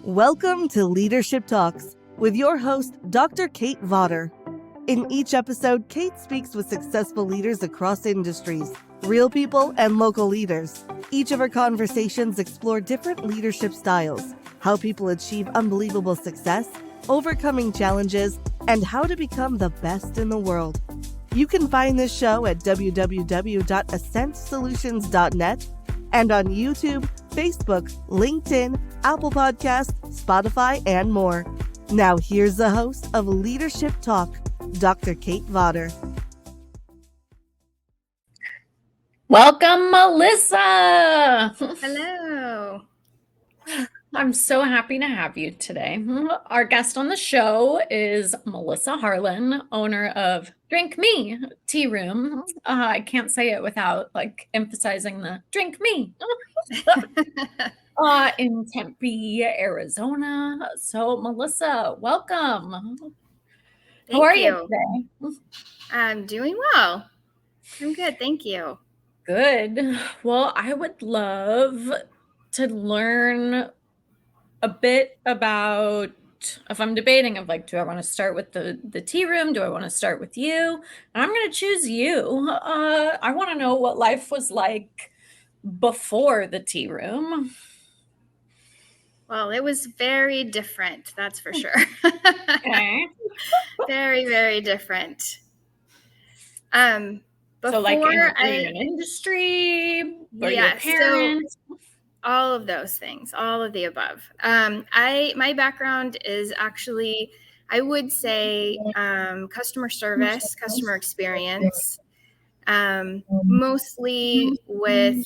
Welcome to Leadership Talks with your host, Dr. Kate Vawter. In each episode, Kate speaks with successful leaders across industries, real people, and local leaders. Each of her conversations explore different leadership styles, how people achieve unbelievable success, overcoming challenges, and how to become the best in the world. You can find this show at www.ascentsolutions.net and on YouTube, Facebook, LinkedIn, Apple Podcasts, Spotify, and more. Now here's the host of Leadership Talk, Dr. Kate Vawter. Welcome, Melissa. Hello. I'm so happy to have you today. Our guest on the show is Melissa Harlan, owner of Drink Me Tea Room. I can't say it without emphasizing the Drink Me in Tempe, Arizona. So, Melissa, welcome. How are you today? I'm doing well. I'm good. Thank you. Good. Well, I would love to learn a bit about, if I'm debating of do I want to start with the tea room? Do I want to start with you? And I'm going to choose you. I want to know what life was like before the tea room. Well, it was very different, that's for sure. Okay. Very, very different. So were you in industry? Were your parents? So all of those things, all of the above. My background is actually, I would say, customer service, customer experience, mostly with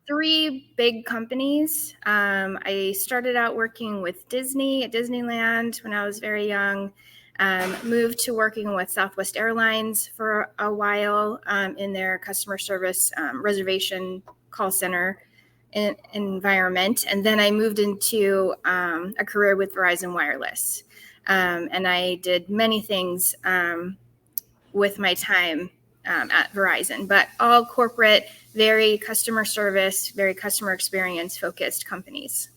3 big companies. I started out working with Disney at Disneyland when I was very young. Moved to working with Southwest Airlines for a while in their customer service reservation call center environment. And then I moved into a career with Verizon Wireless. And I did many things with my time at Verizon, but all corporate, very customer service, very customer experience focused companies.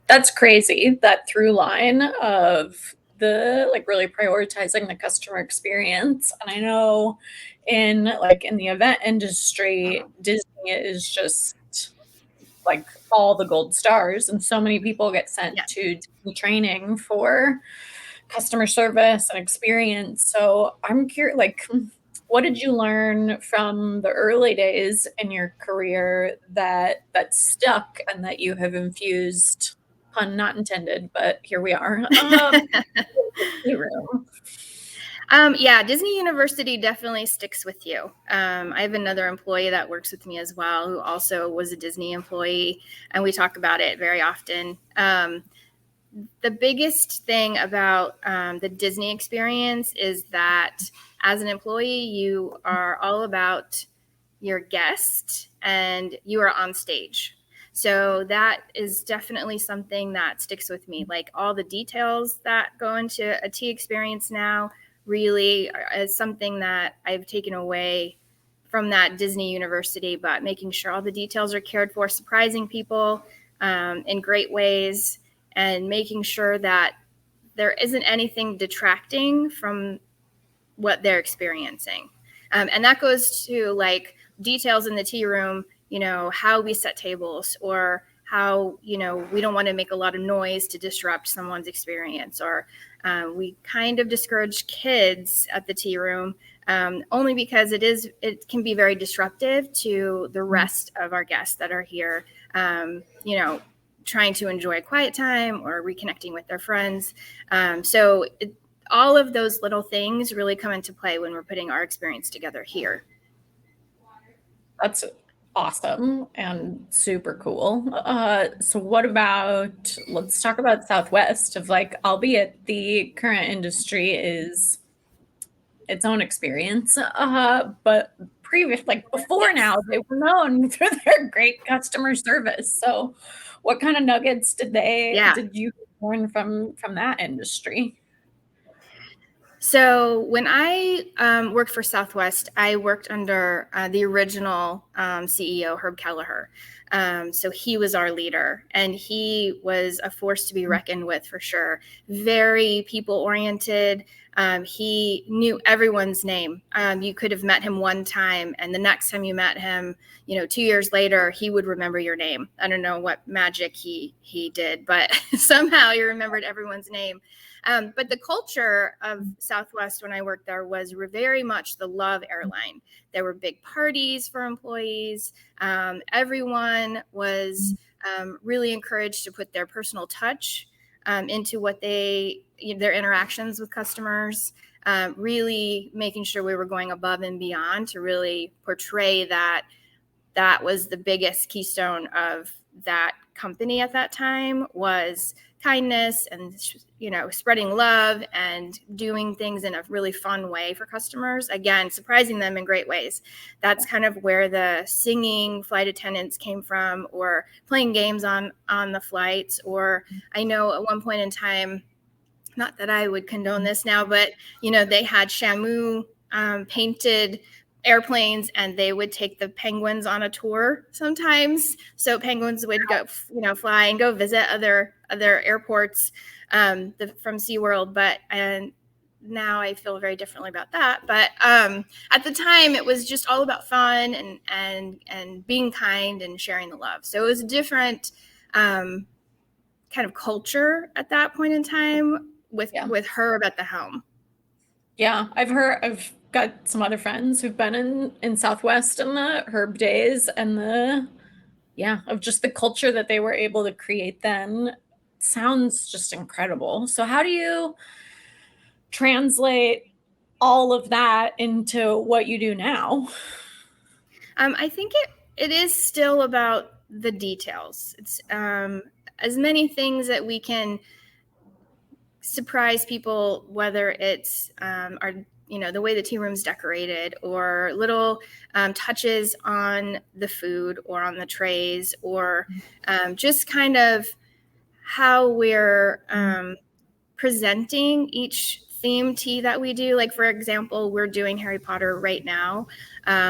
That's crazy, that through line of the really prioritizing the customer experience. And I know in the event industry, Disney is just all the gold stars, and so many people get sent to Disney training for customer service and experience. So I'm curious, what did you learn from the early days in your career that stuck and that you have infused, pun not intended, but here we are. Disney University definitely sticks with you. I have another employee that works with me as well, who also was a Disney employee, and we talk about it very often. The biggest thing about the Disney experience is that as an employee, you are all about your guest and you are on stage. So that is definitely something that sticks with me. All the details that go into a tea experience now really is something that I've taken away from that Disney University, but making sure all the details are cared for, surprising people in great ways, and making sure that there isn't anything detracting from what they're experiencing. And that goes to details in the tea room, how we set tables, or how, we don't want to make a lot of noise to disrupt someone's experience, or we kind of discourage kids at the tea room only because it can be very disruptive to the rest of our guests that are here, trying to enjoy a quiet time or reconnecting with their friends. All of those little things really come into play when we're putting our experience together here. That's awesome and super cool. So what about, let's talk about Southwest, of albeit the current industry is its own experience, but previous, before now, they were known for their great customer service. So what kind of nuggets did you learn from that industry? So when I worked for Southwest, I worked under the original CEO, Herb Kelleher. So he was our leader, and he was a force to be reckoned with for sure. Very people oriented. He knew everyone's name. You could have met him one time, and the next time you met him, 2 years later, he would remember your name. I don't know what magic he did, but somehow he remembered everyone's name. But the culture of Southwest when I worked there was very much the love airline. There were big parties for employees. Everyone was really encouraged to put their personal touch into their interactions with customers, really making sure we were going above and beyond to really portray that was the biggest keystone of that company at that time was kindness and spreading love and doing things in a really fun way for customers, again surprising them in great ways. That's kind of where the singing flight attendants came from, or playing games on the flights. Or I know at one point in time, not that I would condone this now, but they had Shamu painted airplanes, and they would take the penguins on a tour sometimes. So penguins would go, fly and go visit other airports from SeaWorld. And now I feel very differently about that. But at the time, it was just all about fun and being kind and sharing the love. So it was a different kind of culture at that point in time with Herb at the helm. Yeah, I've got some other friends who've been in Southwest in the Herb days, and of just the culture that they were able to create then sounds just incredible. So how do you translate all of that into what you do now? I think it is still about the details. It's as many things that we can surprise people, whether it's the way the tea room's decorated, or little touches on the food or on the trays, or just kind of how we're presenting each theme tea that we do. Like, for example, we're doing Harry Potter right now.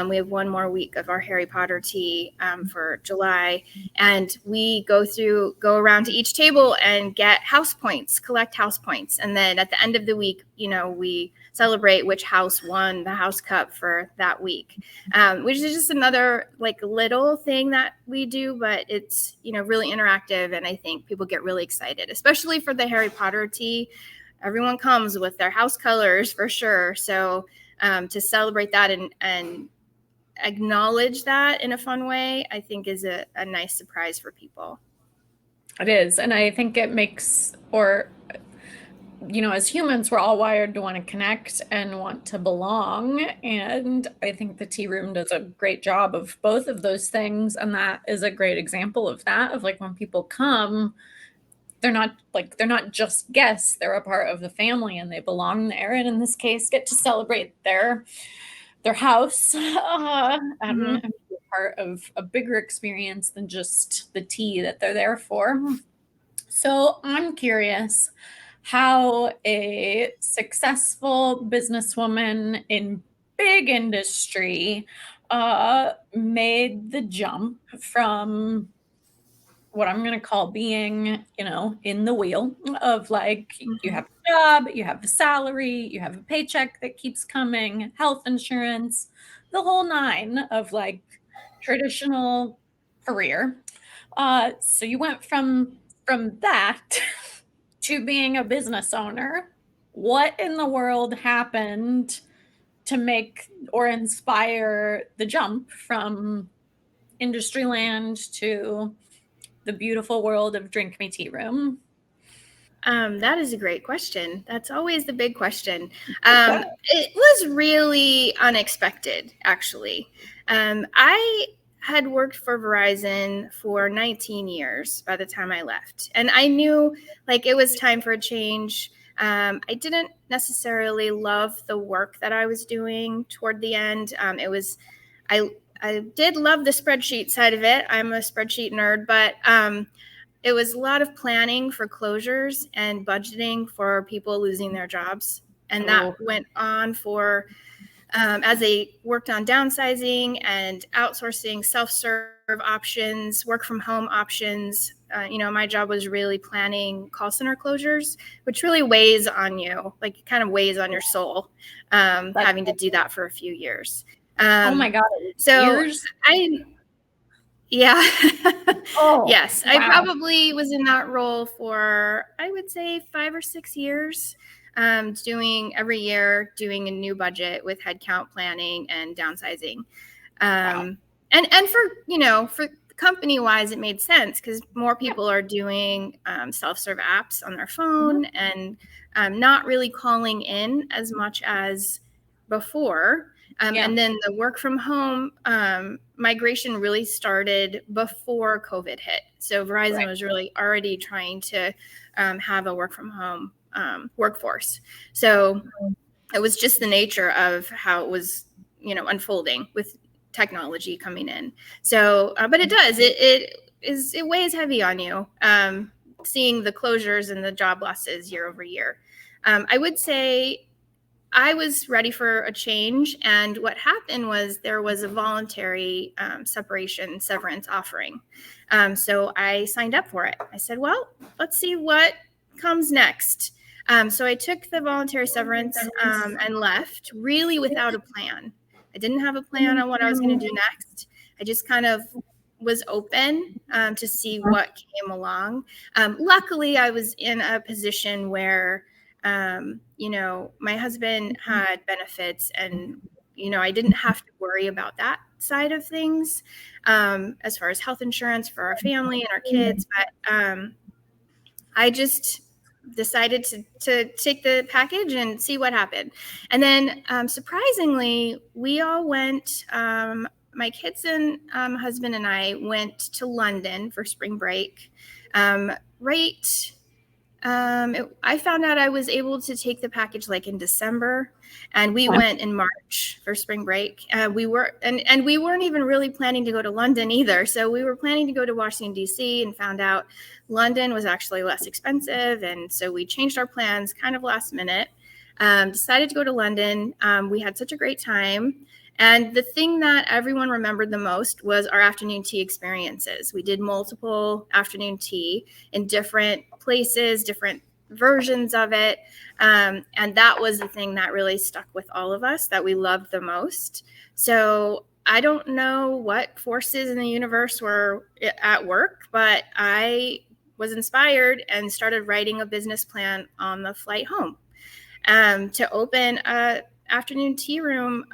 We have one more week of our Harry Potter tea for July, and we go around to each table and collect house points. And then at the end of the week, we celebrate which house won the house cup for that week, which is just another little thing that we do, but it's, really interactive. And I think people get really excited, especially for the Harry Potter tea. Everyone comes with their house colors for sure. So to celebrate that and acknowledge that in a fun way, I think is a nice surprise for people. It is. And I think it makes, as humans, we're all wired to want to connect and want to belong. And I think the tea room does a great job of both of those things. And that is a great example of that, of when people come, they're not just guests, they're a part of the family and they belong there. And in this case, get to celebrate their house and be a part of a bigger experience than just the tea that they're there for. So I'm curious how a successful businesswoman in big industry made the jump from what I'm going to call being, in the wheel of you have a job, you have a salary, you have a paycheck that keeps coming, health insurance, the whole nine of traditional career. So you went from that to being a business owner. What in the world happened to make or inspire the jump from industry land to the beautiful world of Drink Me Tea Room? That is a great question. That's always the big question. It was really unexpected, actually. I had worked for Verizon for 19 years by the time I left. And I knew it was time for a change. I didn't necessarily love the work that I was doing toward the end. I did love the spreadsheet side of it. I'm a spreadsheet nerd, but it was a lot of planning for closures and budgeting for people losing their jobs. And that went on for, as they worked on downsizing and outsourcing, self-serve options, work from home options. My job was really planning call center closures, which really weighs on you, like kind of weighs on your soul, having to do that for a few years. Oh my God. So years? Yeah. Oh, yes. wow. I probably was in that role for, I would say, 5 or 6 years, doing every year, doing a new budget with headcount planning and downsizing. Wow. And for company wise, it made sense because more people are doing self-serve apps on their phone and not really calling in as much as before. And then the work from home migration really started before COVID hit. So Verizon was really already trying to have a work from home workforce. So it was just the nature of how it was, unfolding with technology coming in. So, but it does, it weighs heavy on you, seeing the closures and the job losses year over year. I would say I was ready for a change. And what happened was there was a voluntary severance offering. So I signed up for it. I said, well, let's see what comes next. So I took the voluntary severance and left really without a plan. I didn't have a plan on what I was going to do next. I just kind of was open to see what came along. Luckily, I was in a position where my husband had benefits and, I didn't have to worry about that side of things as far as health insurance for our family and our kids. But I just decided to take the package and see what happened. And then surprisingly, we all went, my kids and husband and I went to London for spring break. I found out I was able to take the package like in December, and we went in March for spring break. We weren't even really planning to go to London either. So we were planning to go to Washington, D.C. and found out London was actually less expensive. And so we changed our plans kind of last minute, decided to go to London. We had such a great time. And the thing that everyone remembered the most was our afternoon tea experiences. We did multiple afternoon tea in different places, different versions of it. And that was the thing that really stuck with all of us that we loved the most. So I don't know what forces in the universe were at work, but I was inspired and started writing a business plan on the flight home to open a afternoon tea room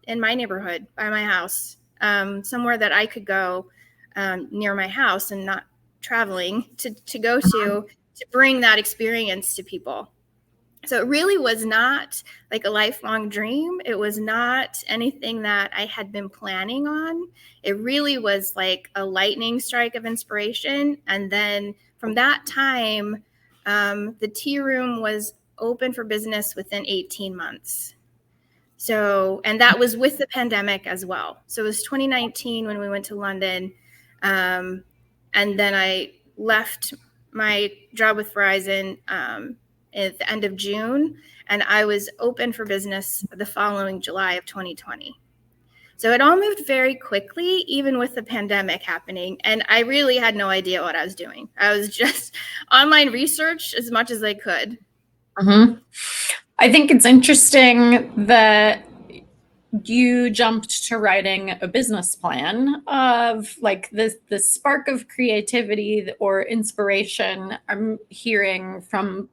in my neighborhood by my house, somewhere that I could go near my house and not traveling to go to bring that experience to people. So it really was not like a lifelong dream. It was not anything that I had been planning on. It really was like a lightning strike of inspiration. And then from that time, the tea room was open for business within 18 months. So, and that was with the pandemic as well. So it was 2019 when we went to London. And then I left my job with Verizon at the end of June, and I was open for business the following July of 2020. So it all moved very quickly, even with the pandemic happening. And I really had no idea what I was doing. I was just online research as much as I could. Mm-hmm. I think it's interesting that you jumped to writing a business plan of like the spark of creativity or inspiration I'm hearing from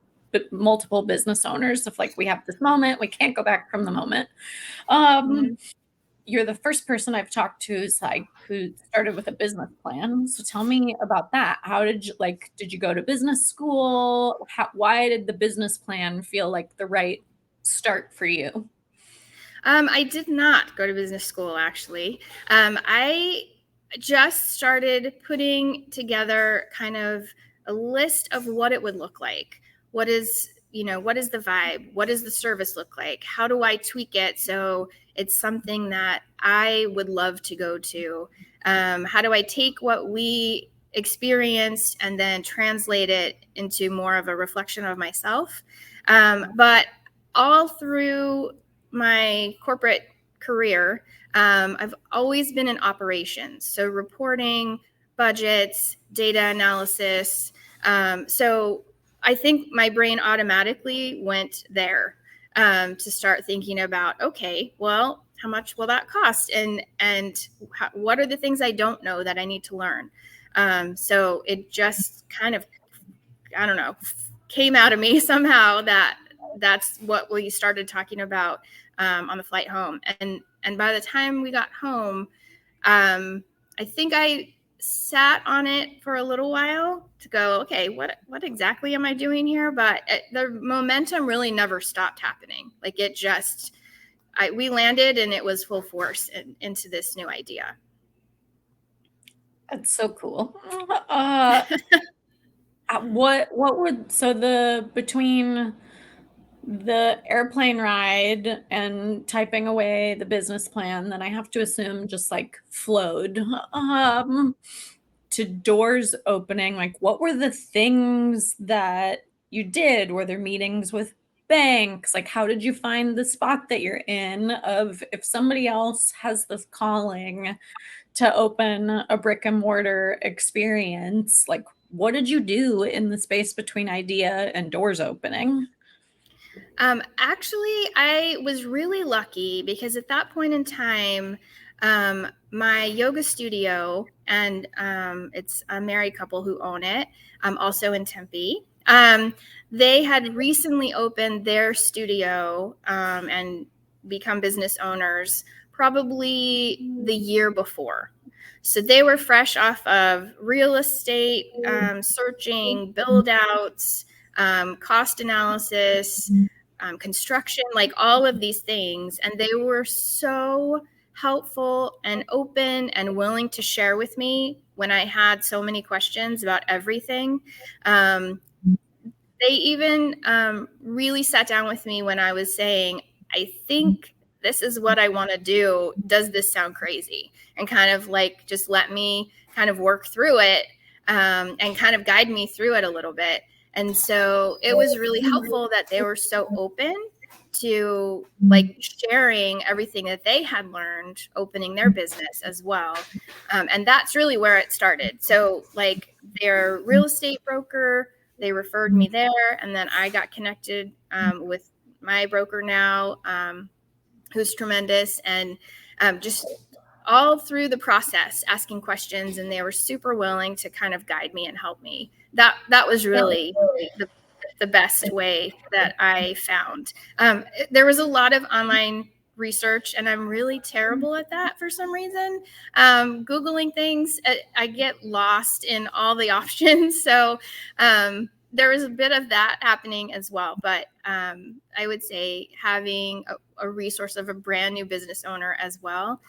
multiple business owners of like, we have this moment, we can't go back from the moment. You're the first person I've talked to who started with a business plan. So tell me about that. How did you go to business school? Why did the business plan feel like the right start for you? I did not go to business school, actually. I just started putting together kind of a list of what it would look like. What is the vibe? What does the service look like? How do I tweak it so it's something that I would love to go to? How do I take what we experienced and then translate it into more of a reflection of myself? But all through my corporate career, I've always been in operations. So reporting, budgets, data analysis. So I think my brain automatically went there to start thinking about, okay, well, how much will that cost? And what are the things I don't know that I need to learn? So it just kind of, I don't know, came out of me somehow that that's what we started talking about on the flight home. And by the time we got home, I think I sat on it for a little while to go, okay, what exactly am I doing here? But the momentum really never stopped happening. Like it just, we landed and it was full force into this new idea. That's so cool. What would, so between the airplane ride and typing away the business plan, then I have to assume just like flowed to doors opening, like what were the things that you did? Were there meetings with banks? Like how did you find the spot that you're in? Of if somebody else has this calling to open a brick and mortar experience, like what did you do in the space between idea and doors opening? Actually, I was really lucky because at that point in time, my yoga studio, and it's a married couple who own it, also in Tempe. They had recently opened their studio and become business owners probably the year before. So they were fresh off of real estate, searching, build outs, cost analysis, construction, like all of these things. And they were so helpful and open and willing to share with me when I had so many questions about everything. They even really sat down with me when I was saying, I think this is what I want to do. Does this sound crazy? And kind of like just let me kind of work through it and kind of guide me through it a little bit. And so it was really helpful that they were so open to like sharing everything that they had learned opening their business as well. And that's really where it started. So like their real estate broker, they referred me there, and then I got connected with my broker now, who's tremendous, and just all through the process asking questions, and they were super willing to kind of guide me and help me. That was really the best way that I found. There was a lot of online research, and I'm really terrible at that for some reason. Googling things, I get lost in all the options. So there was a bit of that happening as well. But I would say having a resource of a brand new business owner as well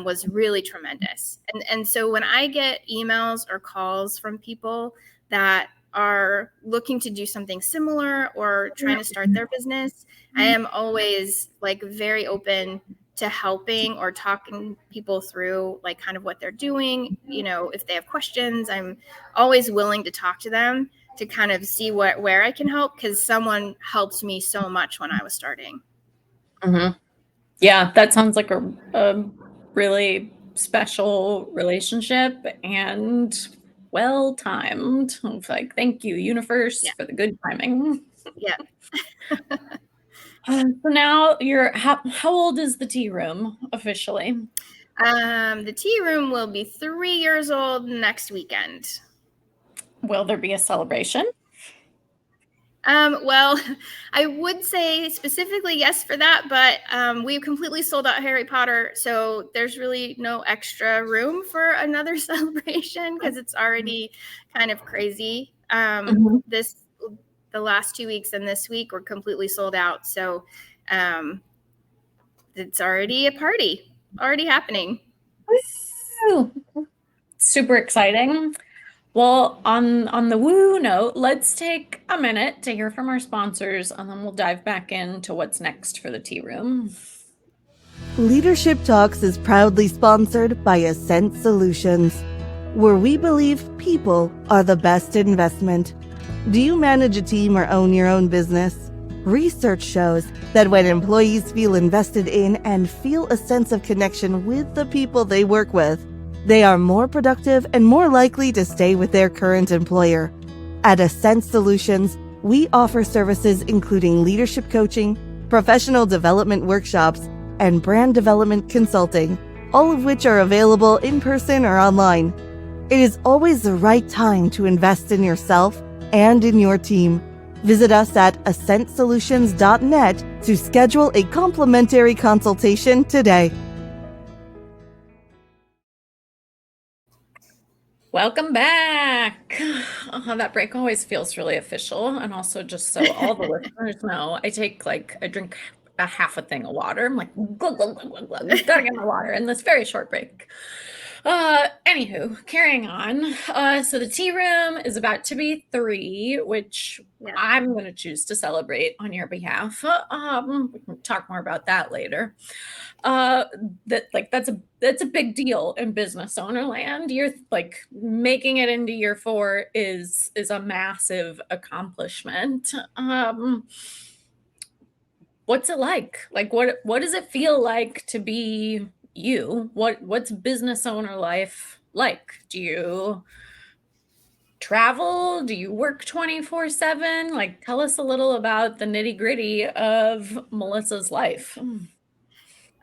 was really tremendous. And so when I get emails or calls from people that are looking to do something similar or trying to start their business, I am always like very open to helping or talking people through like kind of what they're doing. You know, if they have questions, I'm always willing to talk to them to kind of see where I can help, because someone helped me so much when I was starting. Mm-hmm. Yeah, that sounds like a really special relationship and well timed. Like, thank you, universe, for the good timing. Yeah. So now how old is the tea room officially? The tea room will be 3 years old next weekend. Will there be a celebration? Well, I would say specifically yes for that, but we've completely sold out Harry Potter, so there's really no extra room for another celebration because it's already kind of crazy. The last 2 weeks and this week were completely sold out, so it's already a party, already happening. Woo! Super exciting. Well, on the woo note, let's take a minute to hear from our sponsors, and then we'll dive back into what's next for the tea room. Leadership Talks is proudly sponsored by Ascent Solutions, where we believe people are the best investment. Do you manage a team or own your own business? Research shows that when employees feel invested in and feel a sense of connection with the people they work with, they are more productive and more likely to stay with their current employer. At Ascent Solutions, we offer services including leadership coaching, professional development workshops, and brand development consulting, all of which are available in person or online. It is always the right time to invest in yourself and in your team. Visit us at ascentsolutions.net to schedule a complimentary consultation today. Welcome back. Oh, that break always feels really official. And also, just so all the listeners know, I drink a half a thing of water. I'm like, glug, glug, glug, glug, glug. Gotta get my water in this very short break. Anywho, carrying on. So the tea room is about to be 3, which I'm going to choose to celebrate on your behalf. We can talk more about that later. That's a big deal in business owner land. You're like making it into year 4 is a massive accomplishment. What's it like? Like what does it feel like to be you? What's business owner life like? Do you travel? Do you work 24/7? Like, tell us a little about the nitty-gritty of Melissa's life.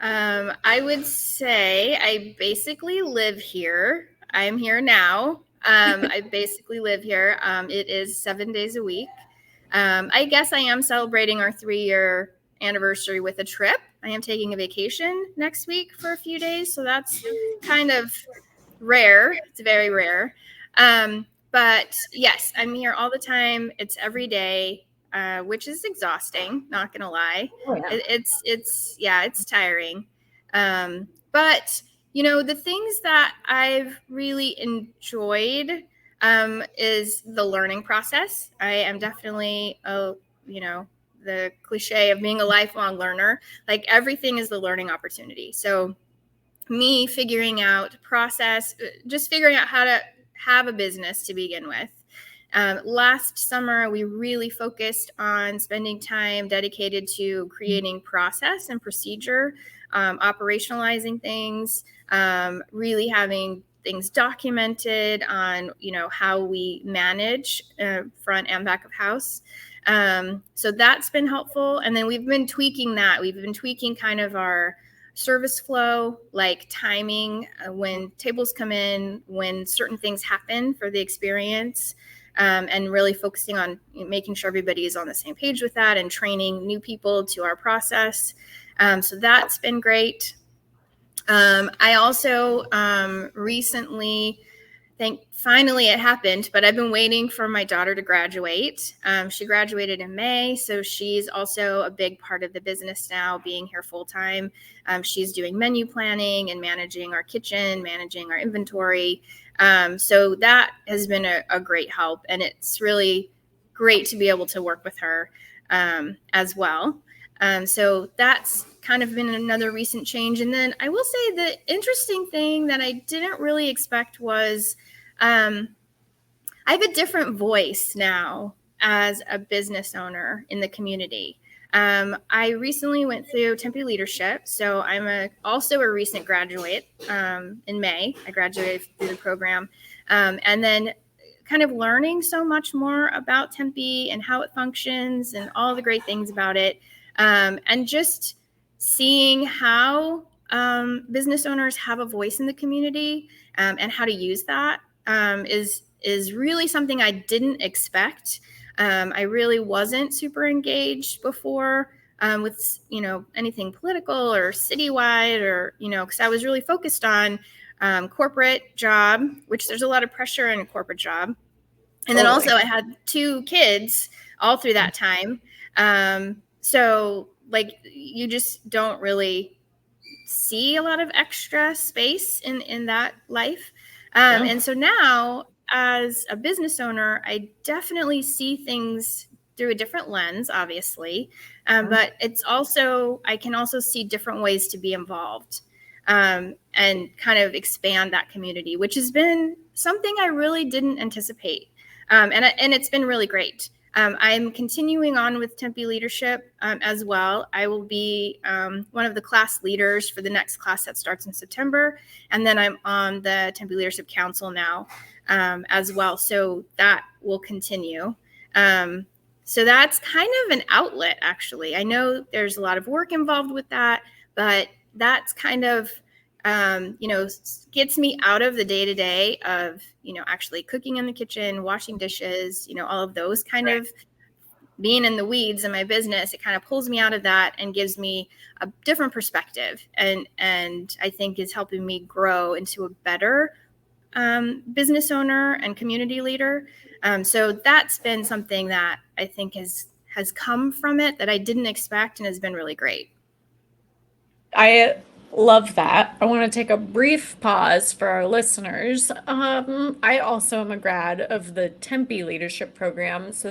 I would say I basically live here. I'm here now. I basically live here. It is 7 days a week. I guess I am celebrating our 3-year anniversary with a trip. I am taking a vacation next week for a few days, so that's kind of rare. It's very rare. But yes, I'm here all the time. It's every day, which is exhausting, not gonna lie. Oh, yeah. It's tiring. But the things that I've really enjoyed is the learning process. I am definitely the cliche of being a lifelong learner. Like, everything is the learning opportunity. So me figuring out process, just figuring out how to have a business to begin with. Last summer, we really focused on spending time dedicated to creating process and procedure, operationalizing things, really having things documented on, how we manage front and back of house. So that's been helpful. And then we've been tweaking that. We've been tweaking kind of our service flow, like timing, when tables come in, when certain things happen for the experience, and really focusing on making sure everybody is on the same page with that and training new people to our process. So that's been great. I also recently, finally it happened, but I've been waiting for my daughter to graduate. She graduated in May, so she's also a big part of the business now, being here full time. She's doing menu planning and managing our kitchen, managing our inventory. So that has been a great help, and it's really great to be able to work with her as well. So that's kind of been another recent change. And then I will say the interesting thing that I didn't really expect was I have a different voice now as a business owner in the community. I recently went through Tempe Leadership, so I'm also a recent graduate. In May, I graduated through the program, and then kind of learning so much more about Tempe and how it functions and all the great things about it, and just seeing how business owners have a voice in the community, and how to use that is really something I didn't expect. I really wasn't super engaged before with anything political or citywide, or because I was really focused on corporate job, which there's a lot of pressure in a corporate job, and then also I had 2 kids all through that time. So like, you just don't really see a lot of extra space in that life. And so now, as a business owner, I definitely see things through a different lens, obviously. But I can also see different ways to be involved, and kind of expand that community, which has been something I really didn't anticipate. And it's been really great. I'm continuing on with Tempe Leadership as well. I will be one of the class leaders for the next class that starts in September. And then I'm on the Tempe Leadership Council now as well. So that will continue. So that's kind of an outlet, actually. I know there's a lot of work involved with that, but that's kind of, gets me out of the day-to-day of, actually cooking in the kitchen, washing dishes, all of those kind of being in the weeds in my business. It kind of pulls me out of that and gives me a different perspective. And I think is helping me grow into a better business owner and community leader. So that's been something that I think has come from it that I didn't expect and has been really great. I love that. I want to take a brief pause for our listeners. I also am a grad of the Tempe Leadership Program. So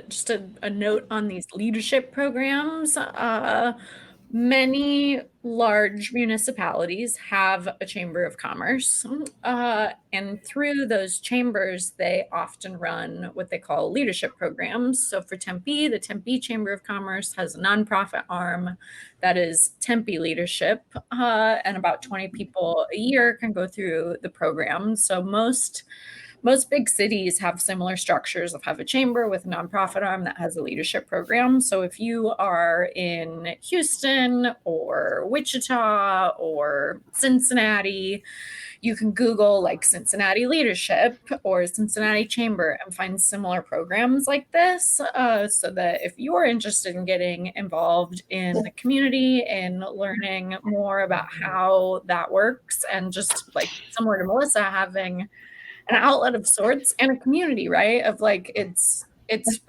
just a note on these leadership programs. Many large municipalities have a chamber of commerce, and through those chambers, they often run what they call leadership programs. So for Tempe, the Tempe Chamber of Commerce has a nonprofit arm that is Tempe Leadership, and about 20 people a year can go through the program. So most big cities have similar structures of have a chamber with a nonprofit arm that has a leadership program. So if you are in Houston or Wichita or Cincinnati, you can Google like Cincinnati Leadership or Cincinnati Chamber and find similar programs like this, so that if you're interested in getting involved in the community and learning more about how that works, and just like similar to Melissa, having an outlet of sorts and a community, right? Of like it's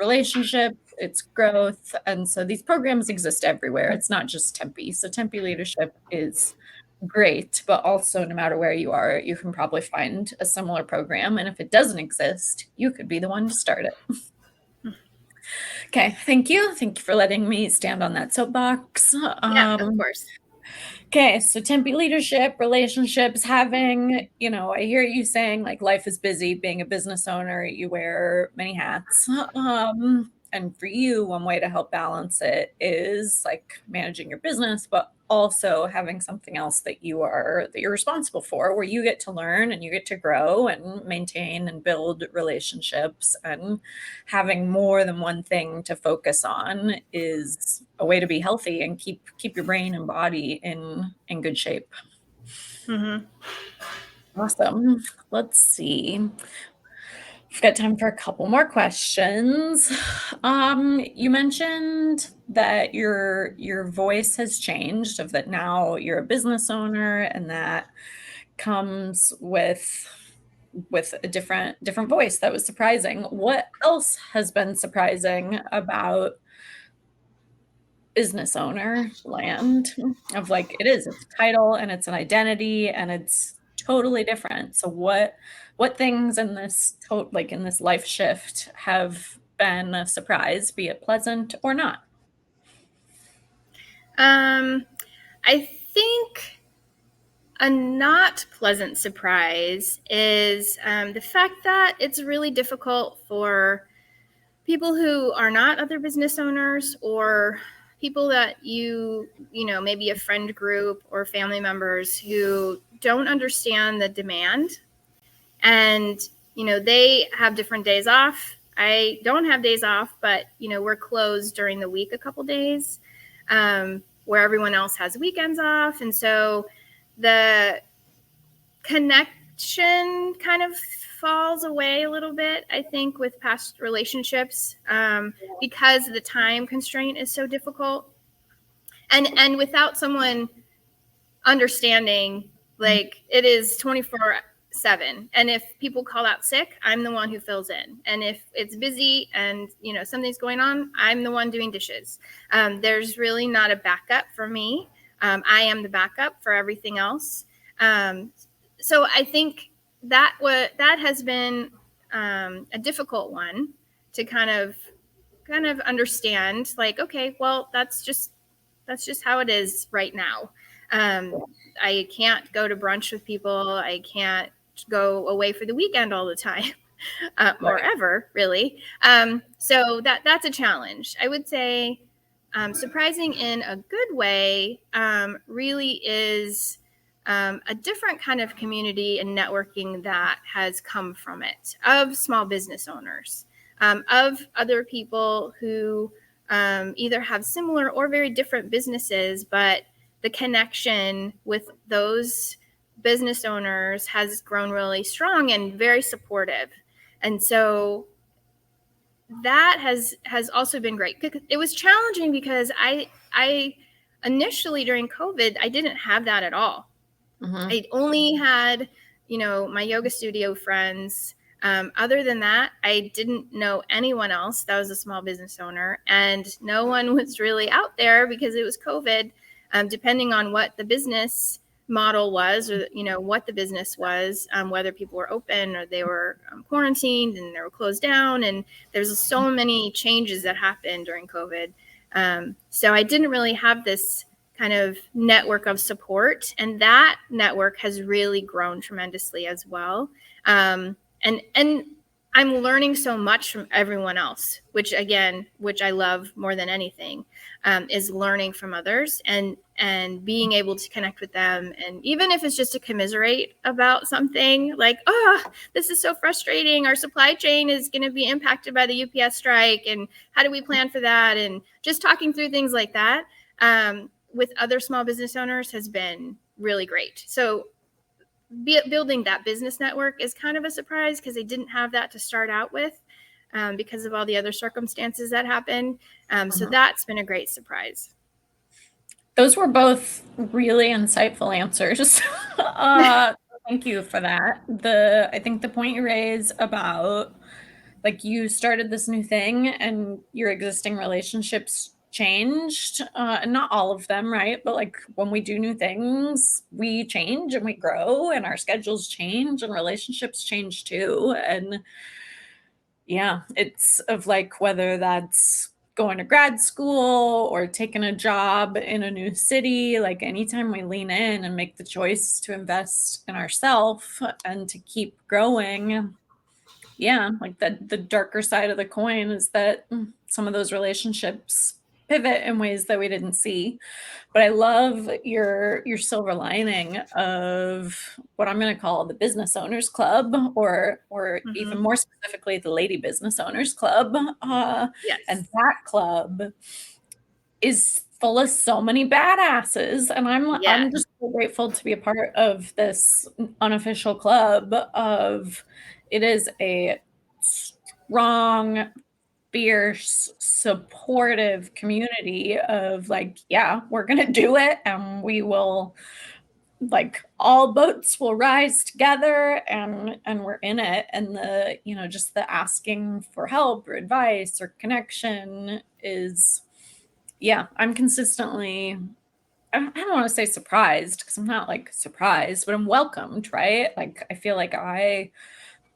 relationship, it's growth. And so these programs exist everywhere. It's not just Tempe. So Tempe Leadership is great, but also no matter where you are, you can probably find a similar program. And if it doesn't exist, you could be the one to start it. Okay, thank you. Thank you for letting me stand on that soapbox. Yeah, of course. Okay, so Tempe Leadership, relationships, having, I hear you saying like life is busy, being a business owner, you wear many hats. And for you, one way to help balance it is like managing your business, but also having something else that you're responsible for, where you get to learn and you get to grow and maintain and build relationships. And having more than one thing to focus on is a way to be healthy and keep your brain and body in good shape. Mm-hmm. Awesome. Let's see. We've got time for a couple more questions. You mentioned that your voice has changed, of that now you're a business owner, and that comes with a different voice. That was surprising. What else has been surprising about business owner land? Of like, it's a title and it's an identity and it's totally different. So what things in this in this life shift have been a surprise, be it pleasant or not? I think a not pleasant surprise is the fact that it's really difficult for people who are not other business owners, or people that maybe a friend group or family members who don't understand the demand. And, they have different days off. I don't have days off, but, we're closed during the week a couple days, where everyone else has weekends off. And so the connection kind of falls away a little bit, I think, with past relationships, because the time constraint is so difficult. And without someone understanding, like, it is 24/7. And if people call out sick, I'm the one who fills in. And if it's busy and, something's going on, I'm the one doing dishes. There's really not a backup for me. I am the backup for everything else. So I think that has been a difficult one to kind of understand, like, okay, well, that's just how it is right now. I can't go to brunch with people. I can't go away for the weekend all the time. or ever, really. So that's a challenge. I would say surprising in a good way really is a different kind of community and networking that has come from it, of small business owners, of other people who either have similar or very different businesses, but the connection with those business owners has grown really strong and very supportive. And so that has also been great. It was challenging because I initially during COVID, I didn't have that at all. Mm-hmm. I only had, my yoga studio friends. Other than that, I didn't know anyone else that was a small business owner, and no one was really out there because it was COVID. Depending on what the business model was, or what the business was, whether people were open or they were quarantined and they were closed down, and there's so many changes that happened during COVID. So I didn't really have this kind of network of support, and that network has really grown tremendously as well. And I'm learning so much from everyone else, which I love more than anything, is learning from others and being able to connect with them. And even if it's just to commiserate about something like, oh, this is so frustrating. Our supply chain is going to be impacted by the UPS strike. And how do we plan for that? And just talking through things like that with other small business owners has been really great. So building that business network is kind of a surprise because they didn't have that to start out with because of all the other circumstances that happened. So that's been a great surprise. Those were both really insightful answers. Thank you for that. I think the point you raised about like you started this new thing and your existing relationships changed, and not all of them, right? But like when we do new things, we change and we grow and our schedules change and relationships change too. And yeah, it's of like whether that's going to grad school or taking a job in a new city, like anytime we lean in and make the choice to invest in ourselves and to keep growing, yeah, like the darker side of the coin is that some of those relationships pivot in ways that we didn't see. But I love your silver lining of what I'm going to call the business owners club, or even more specifically the lady business owners club. Yes. And that club is full of so many badasses, and I'm just so grateful to be a part of this unofficial club. Of it is a strong, fierce, supportive community of like, yeah, we're gonna do it, and we will, like, all boats will rise together, and we're in it. And the just the asking for help or advice or connection is, yeah, I'm consistently, I don't want to say surprised because I'm not like surprised, but I'm welcomed, right? Like I feel like I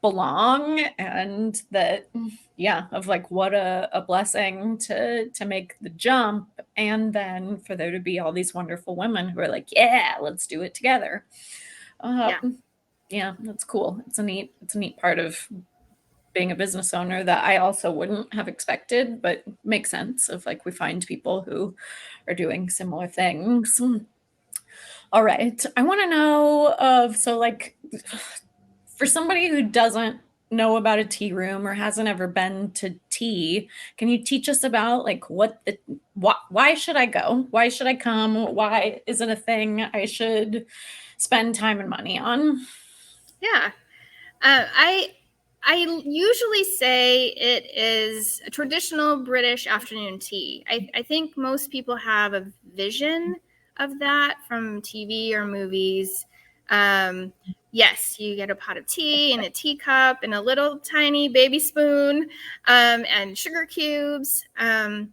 belong, and that, yeah, of like what a blessing to make the jump, and then for there to be all these wonderful women who are like, yeah, let's do it together. Yeah, that's cool. It's a neat part of being a business owner that I also wouldn't have expected, but makes sense of like we find people who are doing similar things. All right. I want to know of, so like for somebody who doesn't know about a tea room or hasn't ever been to tea, can you teach us about like why should I go? Why should I come? Why is it a thing I should spend time and money on? Yeah. I usually say it is a traditional British afternoon tea. I think most people have a vision of that from TV or movies. Yes, you get a pot of tea and a teacup and a little tiny baby spoon and sugar cubes. And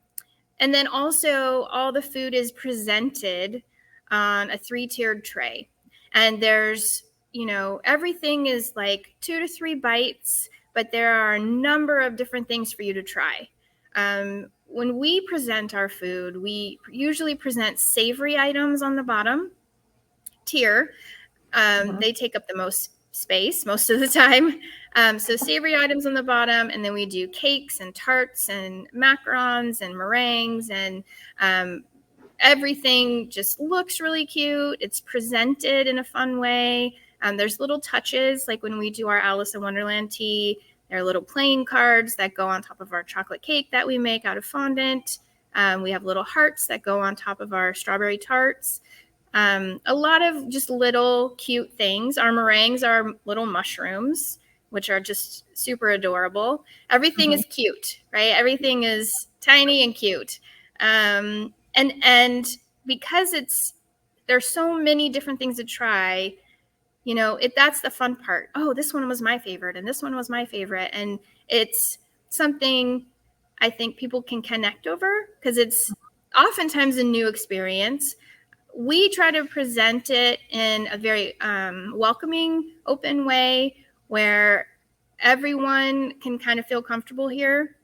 then also all the food is presented on a 3-tiered tray. And there's, everything is like 2 to 3 bites, but there are a number of different things for you to try. When we present our food, we usually present savory items on the bottom tier. They take up the most space most of the time. So savory items on the bottom, and then we do cakes and tarts and macarons and meringues, and everything just looks really cute. It's presented in a fun way. There's little touches, like when we do our Alice in Wonderland tea, there are little playing cards that go on top of our chocolate cake that we make out of fondant. We have little hearts that go on top of our strawberry tarts. A lot of just little cute things. Our meringues are little mushrooms, which are just super adorable. Everything is cute, right? Everything is tiny and cute. And because there's so many different things to try, that's the fun part. Oh, this one was my favorite, and this one was my favorite. And it's something I think people can connect over because it's oftentimes a new experience. We try to present it in a very welcoming, open way where everyone can kind of feel comfortable here.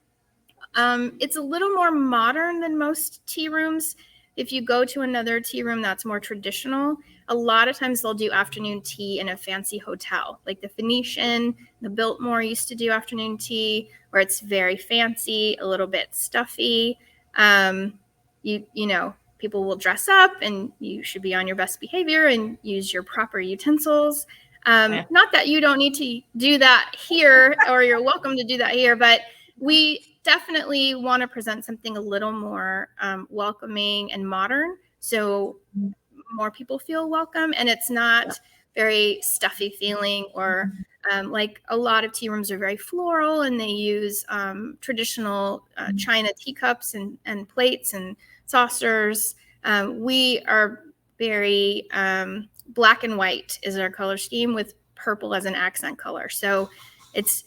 It's a little more modern than most tea rooms. If you go to another tea room that's more traditional, a lot of times they'll do afternoon tea in a fancy hotel, like the Phoenician, the Biltmore used to do afternoon tea, where it's very fancy, a little bit stuffy. People will dress up, and you should be on your best behavior and use your proper utensils. Not that you don't need to do that here, or you're welcome to do that here, but we definitely want to present something a little more welcoming and modern, so more people feel welcome, and it's not very stuffy feeling, or like a lot of tea rooms are very floral, and they use traditional china teacups and plates and saucers. We are very black and white is our color scheme, with purple as an accent color. So it's,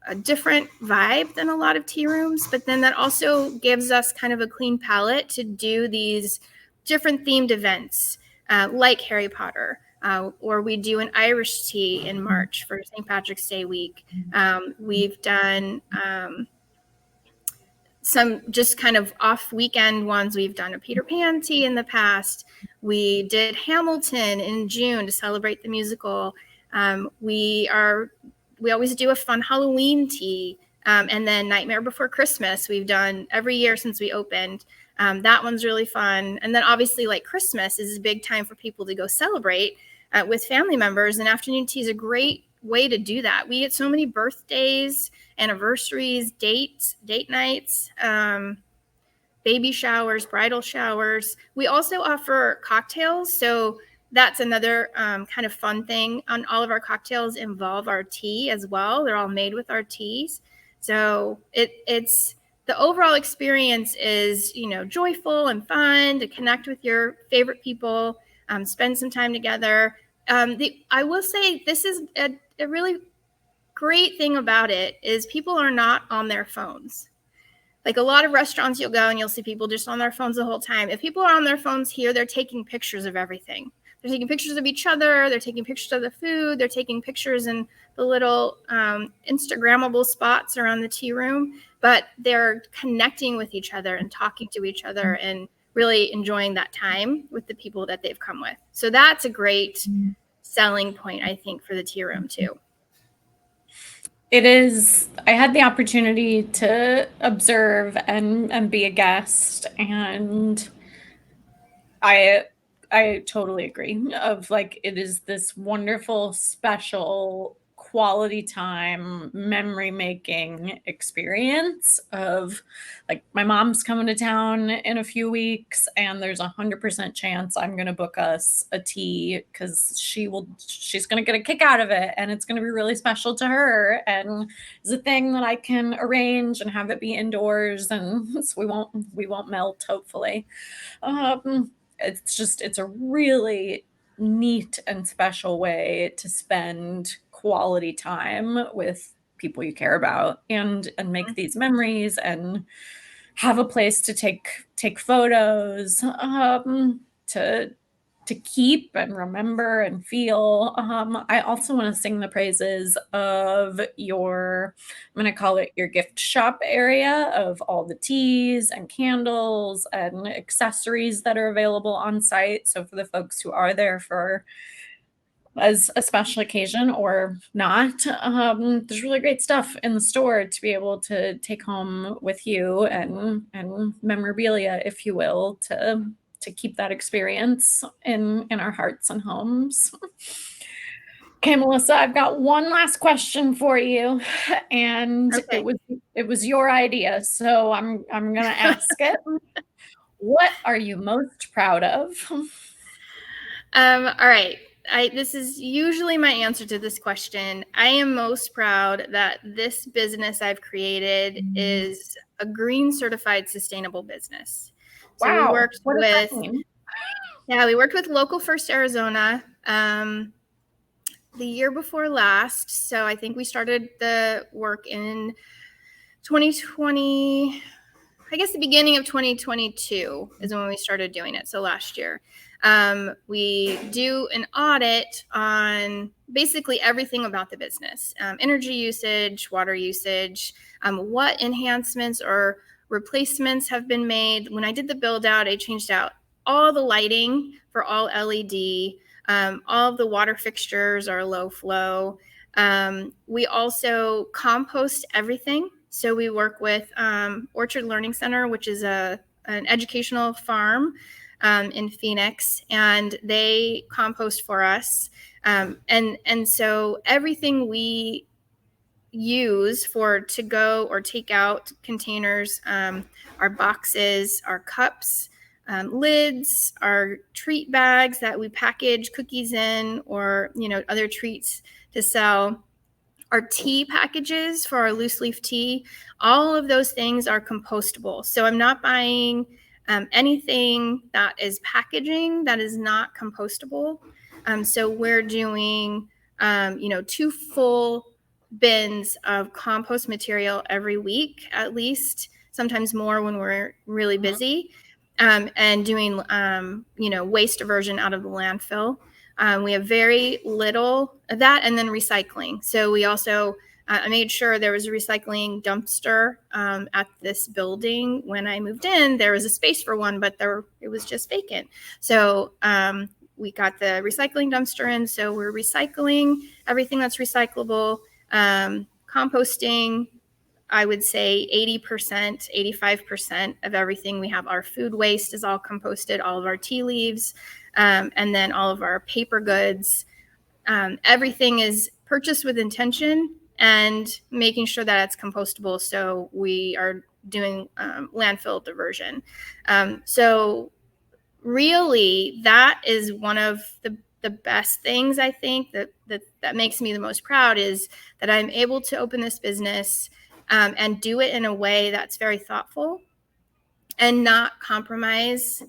a different vibe than a lot of tea rooms, but then that also gives us kind of a clean palette to do these different themed events, like Harry Potter, or we do an Irish tea in March for St. Patrick's Day week. We've done some just kind of off weekend ones. We've done a Peter Pan tea in the past. We did Hamilton in June to celebrate the musical. We always do a fun Halloween tea. And then Nightmare Before Christmas, we've done every year since we opened. That one's really fun. And then obviously, like, Christmas is a big time for people to go celebrate with family members. And afternoon tea is a great way to do that. We get so many birthdays, anniversaries, date nights, baby showers, bridal showers. We also offer cocktails. So that's another kind of fun thing. On all of our cocktails involve our tea as well. They're all made with our teas. So it's the overall experience is, joyful and fun to connect with your favorite people, spend some time together. I will say this is a really great thing about it is people are not on their phones. Like a lot of restaurants you'll go and you'll see people just on their phones the whole time. If people are on their phones here, they're taking pictures of everything. They're taking pictures of each other. They're taking pictures of the food. They're taking pictures in the little Instagrammable spots around the tea room. But they're connecting with each other and talking to each other and really enjoying that time with the people that they've come with. So that's a great selling point, I think, for the tea room too. It is. I had the opportunity to observe and be a guest, and I totally agree. Of like, it is this wonderful, special quality time, memory making experience of like, my mom's coming to town in a few weeks, and there's 100% chance I'm going to book us a tea because she's going to get a kick out of it, and it's going to be really special to her. And it's a thing that I can arrange and have it be indoors, and so we won't melt, hopefully. It's a really neat and special way to spend quality time with people you care about, and make these memories and have a place to take photos, to keep and remember and feel. I also want to sing the praises of I'm going to call it your gift shop area, of all the teas and candles and accessories that are available on site. So for the folks who are there for as a special occasion or not. There's really great stuff in the store to be able to take home with you, and memorabilia, if you will, to keep that experience in our hearts and homes. Okay, Melissa, I've got one last question for you, and Okay. it was your idea, so I'm gonna ask it. What are you most proud of? All right. This is usually my answer to this question. I am most proud that this business I've created is a green certified sustainable business. So we Wow, worked what does that with, mean? yeah, we worked with Local First Arizona the year before last. So I think we started the work in 2020. I guess the beginning of 2022 is when we started doing it. So last year, we do an audit on basically everything about the business, energy usage, water usage, what enhancements or replacements have been made. When I did the build out, I changed out all the lighting for all LED. All of the water fixtures are low flow. We also compost everything. So we work with Orchard Learning Center, which is an educational farm in Phoenix, and they compost for us. And so everything we use for to go or take out containers, our boxes, our cups, lids, our treat bags that we package cookies in, or other treats to sell, our tea packages for our loose leaf tea, all of those things are compostable. So I'm not buying anything that is packaging that is not compostable. So we're doing, 2 full bins of compost material every week, at least, sometimes more when we're really busy, and doing, waste diversion out of the landfill. We have very little of that, and then recycling. So we also I made sure there was a recycling dumpster at this building. When I moved in, there was a space for one, but it was just vacant. So we got the recycling dumpster in. So we're recycling everything that's recyclable, composting. I would say 80%, 85% of everything we have. Our food waste is all composted, all of our tea leaves, and then all of our paper goods. Everything is purchased with intention and making sure that it's compostable. So we are doing landfill diversion. So really, that is one of the best things I think that makes me the most proud, is that I'm able to open this business and do it in a way that's very thoughtful and not compromise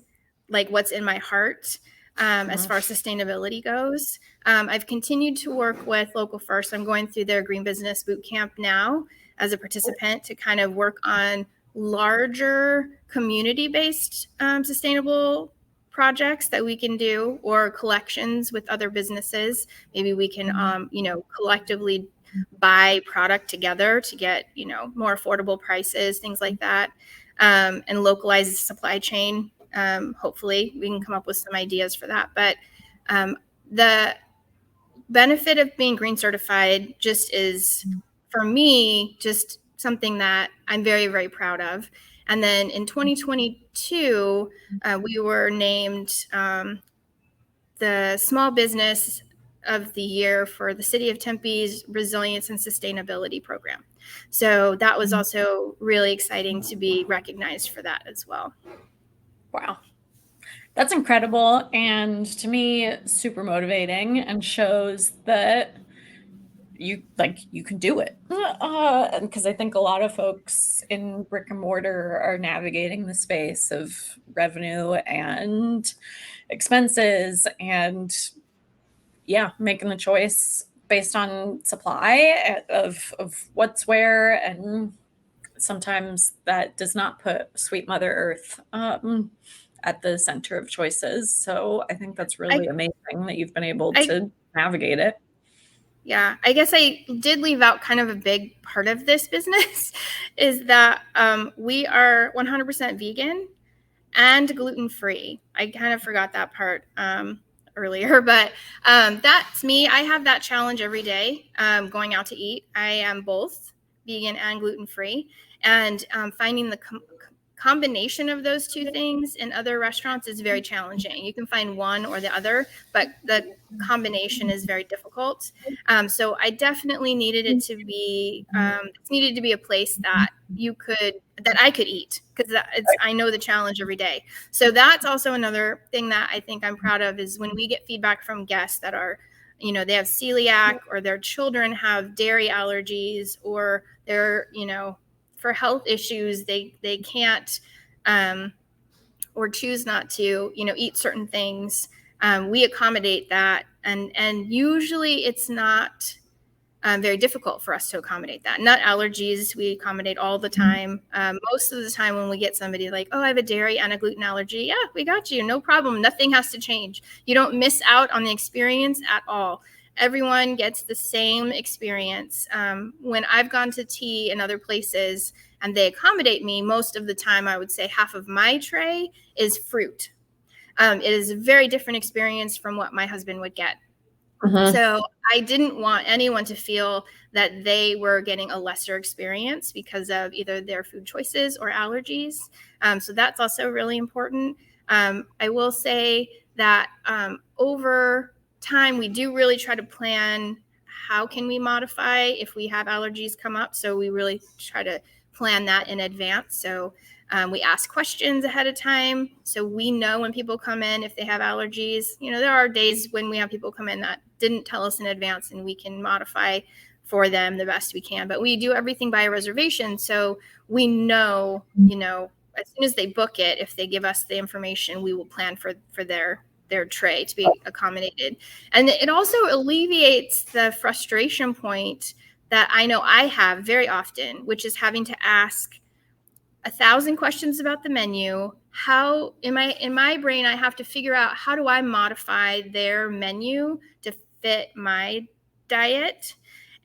like what's in my heart as far as sustainability goes. I've continued to work with Local First. I'm going through their Green Business Boot Camp now as a participant to kind of work on larger community-based sustainable projects that we can do, or collections with other businesses. Maybe we can, collectively buy product together to get, more affordable prices, things like that, and localize the supply chain. Hopefully we can come up with some ideas for that. But the benefit of being green certified just is, for me, just something that I'm very, very proud of. And then in 2022, we were named the Small Business of the Year for the City of Tempe's Resilience and Sustainability Program. So that was also really exciting to be recognized for that as well. Wow. That's incredible, and to me, super motivating, and shows that you can do it. Because I think a lot of folks in brick and mortar are navigating the space of revenue and expenses, and making the choice based on supply of what's where, and sometimes that does not put sweet Mother Earth at the center of choices. So I think that's really amazing that you've been able to navigate it. Yeah, I guess I did leave out kind of a big part of this business is that we are 100% vegan and gluten-free. I kind of forgot that part earlier, but that's me. I have that challenge every day going out to eat. I am both vegan and gluten-free, and finding the combination of those two things in other restaurants is very challenging. You can find one or the other, but the combination is very difficult. So I definitely needed it to be, it needed to be a place that I could eat, because I know the challenge every day. So that's also another thing that I think I'm proud of, is when we get feedback from guests that are, they have celiac, or their children have dairy allergies, or they're, for health issues, they can't or choose not to, eat certain things. We accommodate that, and usually it's not very difficult for us to accommodate that. Nut allergies, we accommodate all the time. Most of the time when we get somebody like, oh, I have a dairy and a gluten allergy, yeah, we got you, no problem. Nothing has to change. You don't miss out on the experience at all. Everyone gets the same experience. When I've gone to tea in other places and they accommodate me, most of the time I would say half of my tray is fruit. It is a very different experience from what my husband would get. So I didn't want anyone to feel that they were getting a lesser experience because of either their food choices or allergies. So that's also really important. I will say that over time, we do really try to plan how can we modify if we have allergies come up. So we really try to plan that in advance. So we ask questions ahead of time, so we know when people come in if they have allergies. There are days when we have people come in that didn't tell us in advance, and we can modify for them the best we can. But we do everything by a reservation, so we know, as soon as they book it, if they give us the information, we will plan for their tray to be accommodated. And it also alleviates the frustration point that I know I have very often, which is having to ask 1,000 questions about the menu. How in my brain, I have to figure out, how do I modify their menu to fit my diet?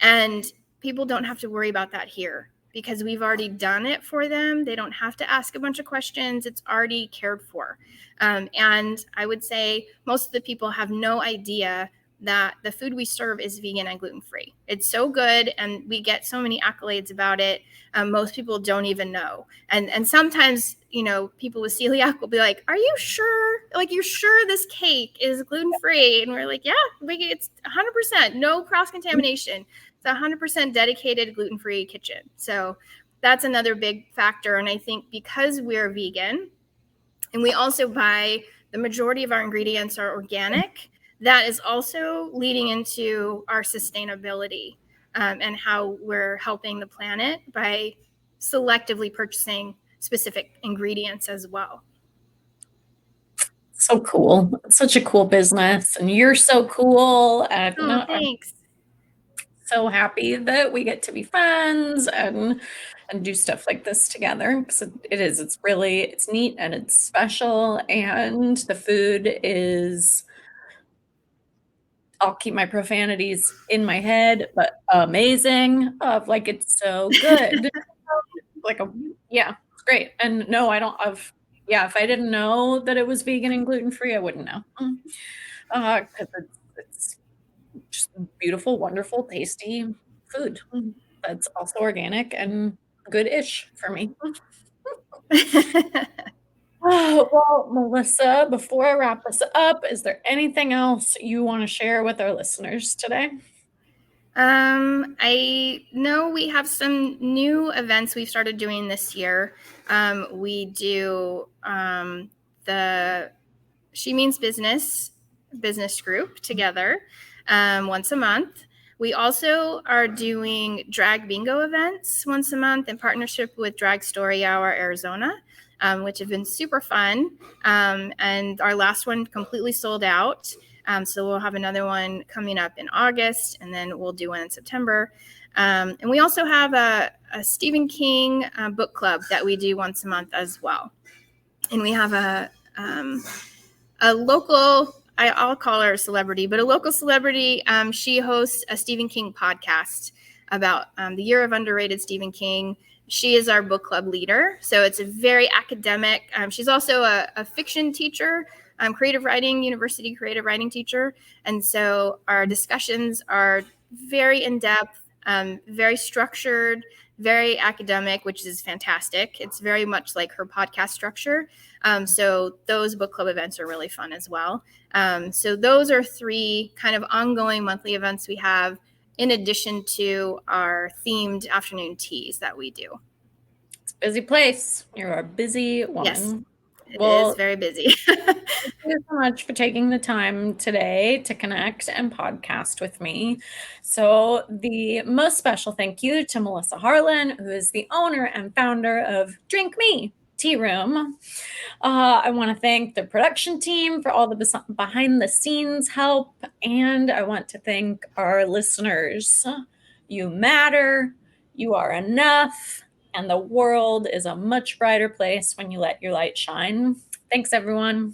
And people don't have to worry about that here, because we've already done it for them. They don't have to ask a bunch of questions. It's already cared for. And I would say most of the people have no idea that the food we serve is vegan and gluten-free. It's so good, and we get so many accolades about it. Most people don't even know. And sometimes, people with celiac will be like, are you sure? Like, you're sure this cake is gluten-free? And we're like, yeah, it's 100%, no cross-contamination. It's 100% dedicated gluten-free kitchen. So that's another big factor. And I think because we're vegan, and we also buy, the majority of our ingredients are organic, that is also leading into our sustainability, and how we're helping the planet by selectively purchasing specific ingredients as well. So cool. It's such a cool business, and you're so cool. And Thanks. I'm so happy that we get to be friends and do stuff like this together, because it's neat and it's special, and the food is, I'll keep my profanities in my head, but amazing. It's so good. Yeah, it's great. And no, I don't have, yeah, if I didn't know that it was vegan and gluten-free, I wouldn't know. Because it's just beautiful, wonderful, tasty food that's also organic and good-ish for me. Oh, well, Melissa, before I wrap this up, is there anything else you want to share with our listeners today? I know we have some new events we've started doing this year. We do the She Means Business group together once a month. We also are doing drag bingo events once a month in partnership with Drag Story Hour Arizona, which have been super fun. And our last one completely sold out. So we'll have another one coming up in August, and then we'll do one in September. And we also have a Stephen King book club that we do once a month as well. And we have a local, I'll call her a celebrity, but a local celebrity. She hosts a Stephen King podcast about the year of underrated Stephen King. She is our book club leader. So it's a very academic. She's also a fiction teacher. I'm university creative writing teacher. And so our discussions are very in-depth, very structured, very academic, which is fantastic. It's very much like her podcast structure. So those book club events are really fun as well. So those are 3 kind of ongoing monthly events we have, in addition to our themed afternoon teas that we do. It's a busy place. You're a busy woman. Yes, it is very busy. Thank you so much for taking the time today to connect and podcast with me. So the most special thank you to Melissa Harlan, who is the owner and founder of Drink Me Tea Room. I want to thank the production team for all the behind the scenes help. And I want to thank our listeners. You matter. You are enough. And the world is a much brighter place when you let your light shine. Thanks, everyone.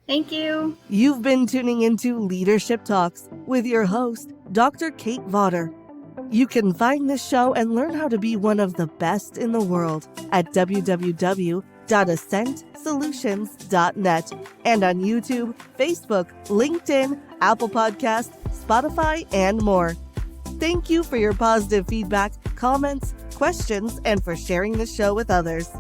Thank you. You've been tuning into Leadership Talks with your host, Dr. Kate Vawter. You can find this show and learn how to be one of the best in the world at www.ascentsolutions.net and on YouTube, Facebook, LinkedIn, Apple Podcasts, Spotify, and more. Thank you for your positive feedback, comments, questions, and for sharing the show with others.